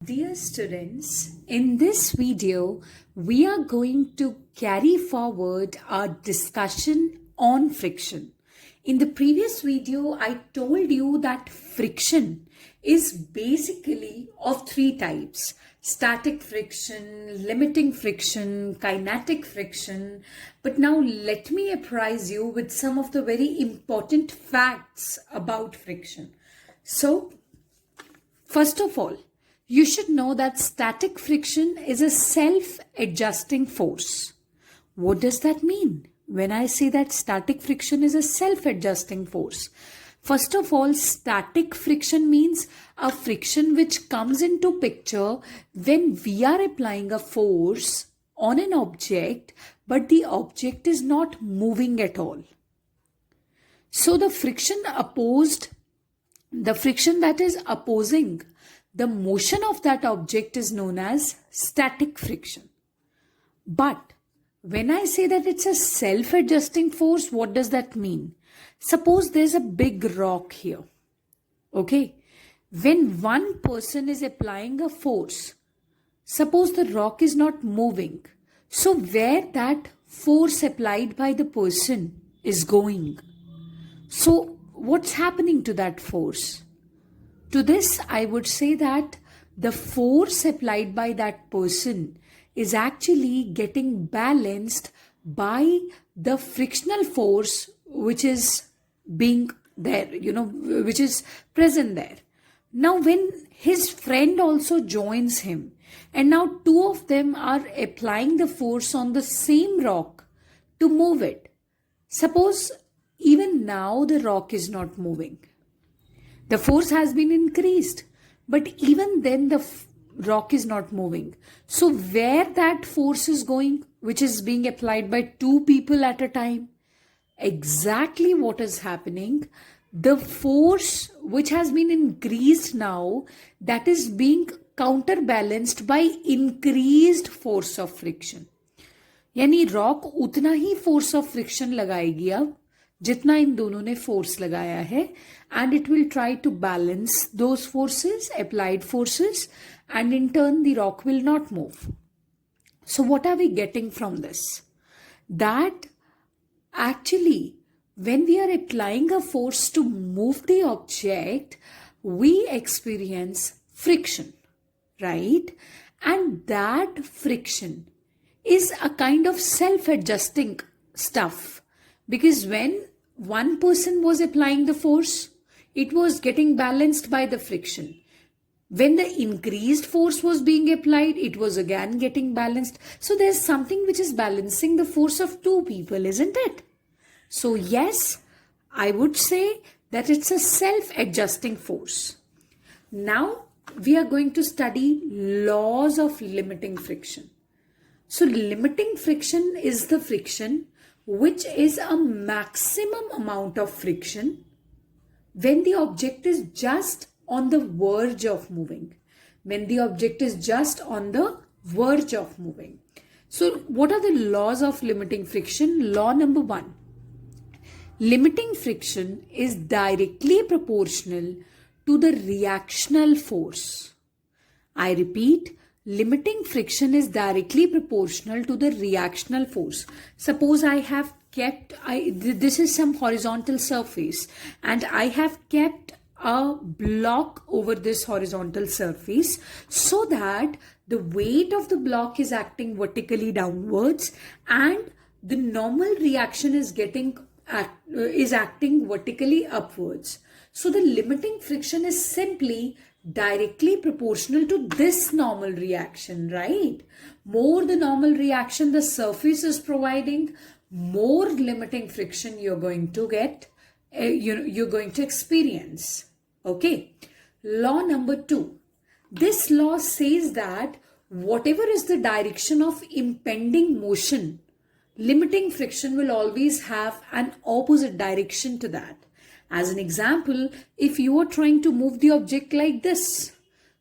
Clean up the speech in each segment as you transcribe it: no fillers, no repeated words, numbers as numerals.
Dear students, in this video, we are going to carry forward our discussion on friction. In the previous video, I told you that friction is basically of three types: static friction, limiting friction, kinetic friction. But now let me apprise you with some of the very important facts about friction. So, first of all, you should know that static friction is a self-adjusting force. What does that mean when I say that static friction is a self-adjusting force? First of all, static friction means a friction which comes into picture when we are applying a force on an object, but the object is not moving at all. So the friction that is opposing the motion of that object is known as static friction. But when I say that it's a self-adjusting force, what does that mean? Suppose there's a big rock here. Okay. When one person is applying a force, suppose the rock is not moving. So where that force applied by the person is going. So what's happening to that force? To this, I would say that the force applied by that person is actually getting balanced by the frictional force which is being there, which is present there. Now, when his friend also joins him, and now two of them are applying the force on the same rock to move it. Suppose even now the rock is not moving. The force has been increased, but even then the rock is not moving. So where that force is going, which is being applied by two people at a time, exactly what is happening, the force which has been increased now, that is being counterbalanced by increased force of friction. यानी rock उतना ही force of friction लगाएगी अब जितना इन दोनों ने force लगाया है, and it will try to balance those forces, applied forces, and in turn the rock will not move. So what are we getting from this? That actually when we are applying a force to move the object, we experience friction, right? And that friction is a kind of self-adjusting stuff, because when one person was applying the force, it was getting balanced by the friction. When the increased force was being applied, it was again getting balanced. So there's something which is balancing the force of two people, isn't it? So yes, I would say that it's a self-adjusting force. Now we are going to study laws of limiting friction. So limiting friction is the friction which is a maximum amount of friction when the object is just on the verge of moving. When the object is just on the verge of moving. So what are the laws of limiting friction? Law number 1. Limiting friction is directly proportional to the reactional force. I repeat, limiting friction is directly proportional to the reactional force. Suppose I have kept, this is some horizontal surface, and I have kept a block over this horizontal surface so that the weight of the block is acting vertically downwards and the normal reaction is acting vertically upwards. So the limiting friction is simply directly proportional to this normal reaction, right? More the normal reaction the surface is providing, more limiting friction you're going to get, you're going to experience. Okay. Law number 2. This law says that whatever is the direction of impending motion, limiting friction will always have an opposite direction to that. As an example, if you are trying to move the object like this,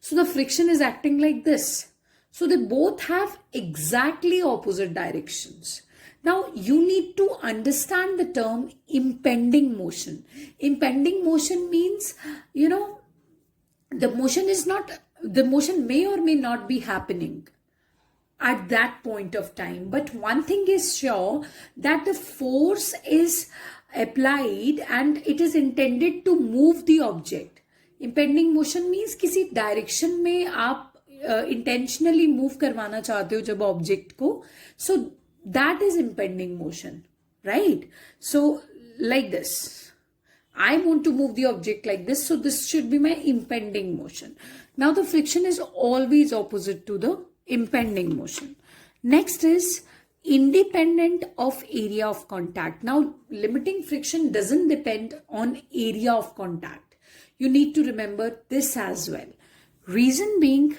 so the friction is acting like this. So they both have exactly opposite directions. Now you need to understand the term impending motion. Impending motion means, the motion is not the motion may or may not be happening at that point of time. But one thing is sure, that the force is applied and it is intended to move the object. Impending motion means किसी direction में आप intentionally move करवाना चाहते हो जब object को, so that is impending motion, right? So like this, I want to move the object like this, so this should be my impending motion. Now the friction is always opposite to the impending motion. Next is independent of area of contact. Now limiting friction doesn't depend on area of contact. You need to remember this as well. Reason being,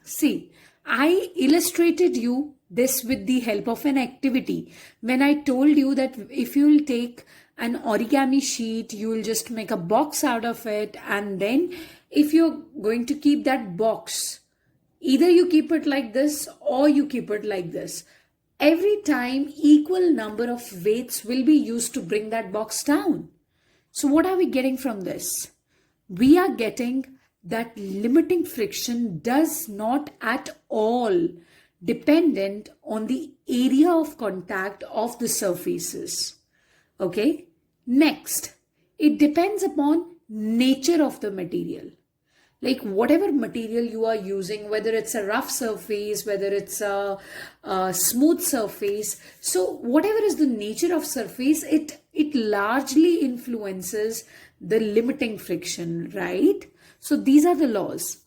see, I illustrated you this with the help of an activity. When I told you that if you will take an origami sheet, you will just make a box out of it, and then if you're going to keep that box, either you keep it like this or you keep it like this. Every time equal number of weights will be used to bring that box down. So what are we getting from this? We are getting that limiting friction does not at all dependent on the area of contact of the surfaces. Okay? Next, it depends upon nature of the material. Like whatever material you are using, whether it's a rough surface, whether it's a smooth surface, so whatever is the nature of surface, it largely influences the limiting friction, right? So these are the laws.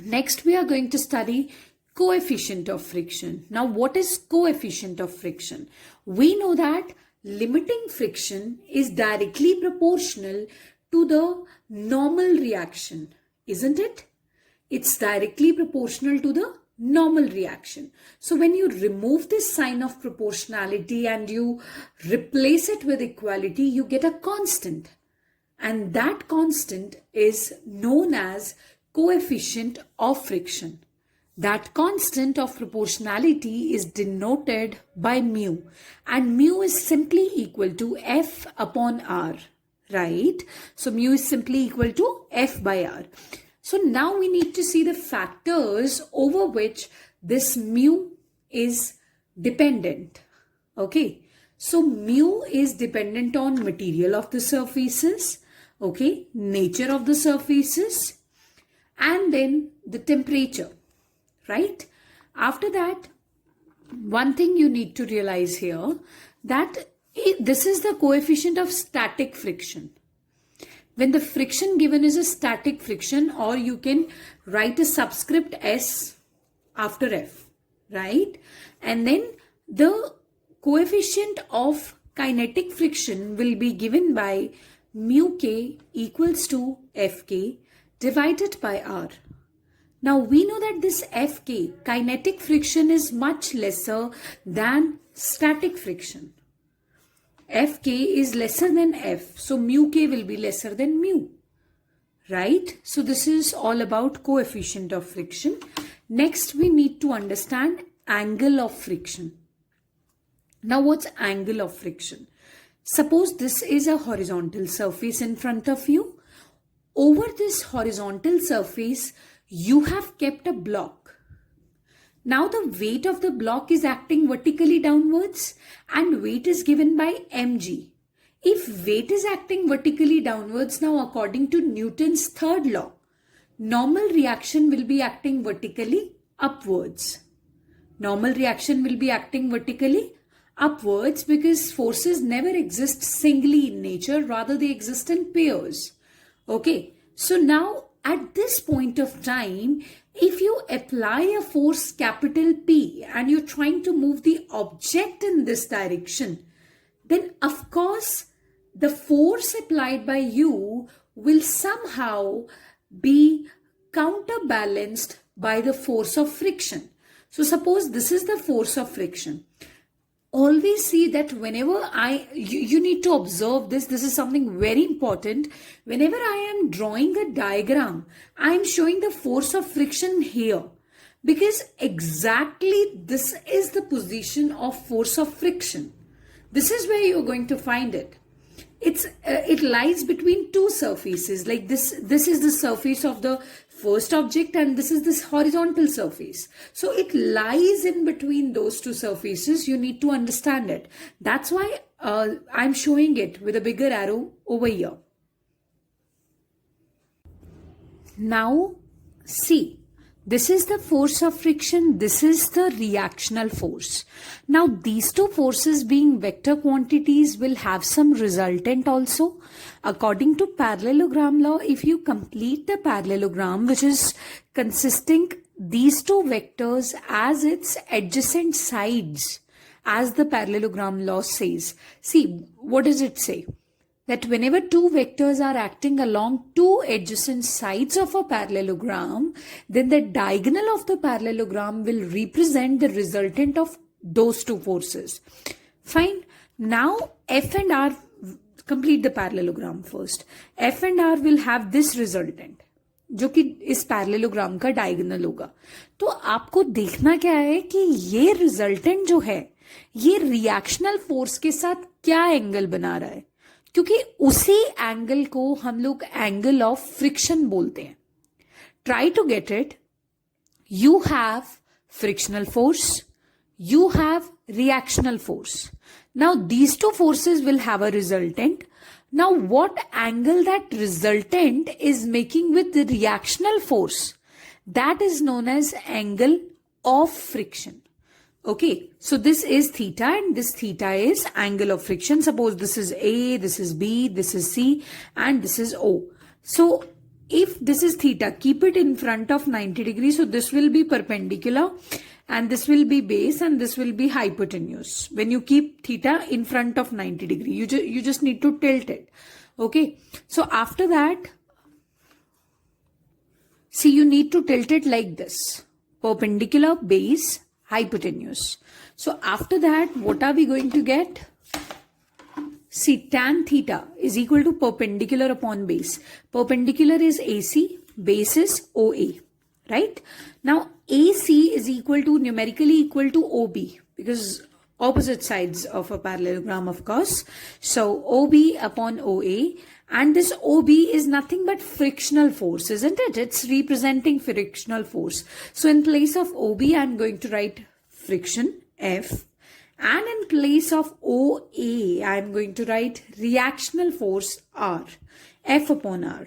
Next, we are going to study coefficient of friction. Now, what is coefficient of friction? We know that limiting friction is directly proportional to the normal reaction, isn't it? It's directly proportional to the normal reaction. So when you remove this sign of proportionality and you replace it with equality, you get a constant. And that constant is known as coefficient of friction. That constant of proportionality is denoted by mu, and mu is simply equal to F upon R, right? So mu is simply equal to F by R. So now we need to see the factors over which this mu is dependent. Okay, so mu is dependent on material of the surfaces, okay, nature of the surfaces, and then the temperature. Right? After that, one thing you need to realize here, that this is the coefficient of static friction. When the friction given is a static friction, or you can write a subscript S after F, right? And then the coefficient of kinetic friction will be given by mu k equals to Fk divided by R. Now we know that this Fk, kinetic friction, is much lesser than static friction. Fk is lesser than F, so mu k will be lesser than mu, right? So this is all about coefficient of friction. Next, we need to understand angle of friction. Now what's angle of friction? Suppose this is a horizontal surface in front of you. Over this horizontal surface, you have kept a block. Now the weight of the block is acting vertically downwards, and weight is given by mg. If weight is acting vertically downwards, now according to Newton's third law, normal reaction will be acting vertically upwards. Normal reaction will be acting vertically upwards because forces never exist singly in nature, rather they exist in pairs. Okay, so now at this point of time, if you apply a force capital P and you're trying to move the object in this direction, then of course the force applied by you will somehow be counterbalanced by the force of friction. So suppose this is the force of friction. Always see that whenever you need to observe this is something very important. Whenever I am drawing a diagram, I am showing the force of friction here, because exactly this is the position of force of friction. This is where you are going to find it. It lies between two surfaces. Like this is the surface of the first object and this is this horizontal surface. So it lies in between those two surfaces. You need to understand it. That's why I'm showing it with a bigger arrow over here. Now see, this is the force of friction, this is the reactional force. Now these two forces being vector quantities will have some resultant also. According to parallelogram law, if you complete the parallelogram which is consisting these two vectors as its adjacent sides, as the parallelogram law says. See, what does it say? That whenever two vectors are acting along two adjacent sides of a parallelogram, then the diagonal of the parallelogram will represent the resultant of those two forces. Fine. Now F and R, complete the parallelogram first. F and R will have this resultant, जो कि इस parallelogram का diagonal होगा. तो आपको देखना क्या है कि ये रिजल्टेंट जो है ये रिएक्शनल फोर्स के साथ क्या एंगल बना रहा है, क्योंकि उसी एंगल को हम लोग एंगल ऑफ फ्रिक्शन बोलते हैं. Try to get it. You have frictional force, you have reactional force. Now these two forces will have a resultant. Now what angle that resultant is making with the reactional force, that is known as angle of friction. Okay, so this is theta and this theta is angle of friction. Suppose this is A, this is B, this is C and this is O. So if this is theta, keep it in front of 90 degrees. So this will be perpendicular and this will be base and this will be hypotenuse. When you keep theta in front of 90 degree, you just need to tilt it. Okay. So after that, see, you need to tilt it like this. Perpendicular, base, hypotenuse. So after that, what are we going to get? See, tan theta is equal to perpendicular upon base. Perpendicular is AC, base is OA, right? Now, AC is equal to, numerically equal to OB, because opposite sides of a parallelogram, of course. So, OB upon OA, and this OB is nothing but frictional force, isn't it? It's representing frictional force. So, in place of OB, I'm going to write friction, F. And in place of OA, I am going to write reactional force R, F upon R.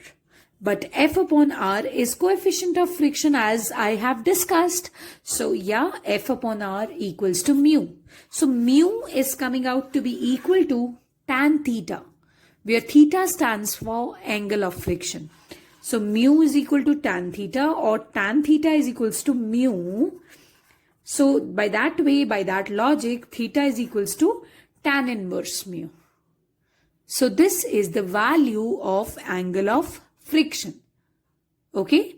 But F upon R is coefficient of friction as I have discussed. So yeah, F upon R equals to mu. So mu is coming out to be equal to tan theta, where theta stands for angle of friction. So mu is equal to tan theta, or tan theta is equals to mu. So by that way, by that logic, theta is equals to tan inverse mu. So this is the value of angle of friction. Okay.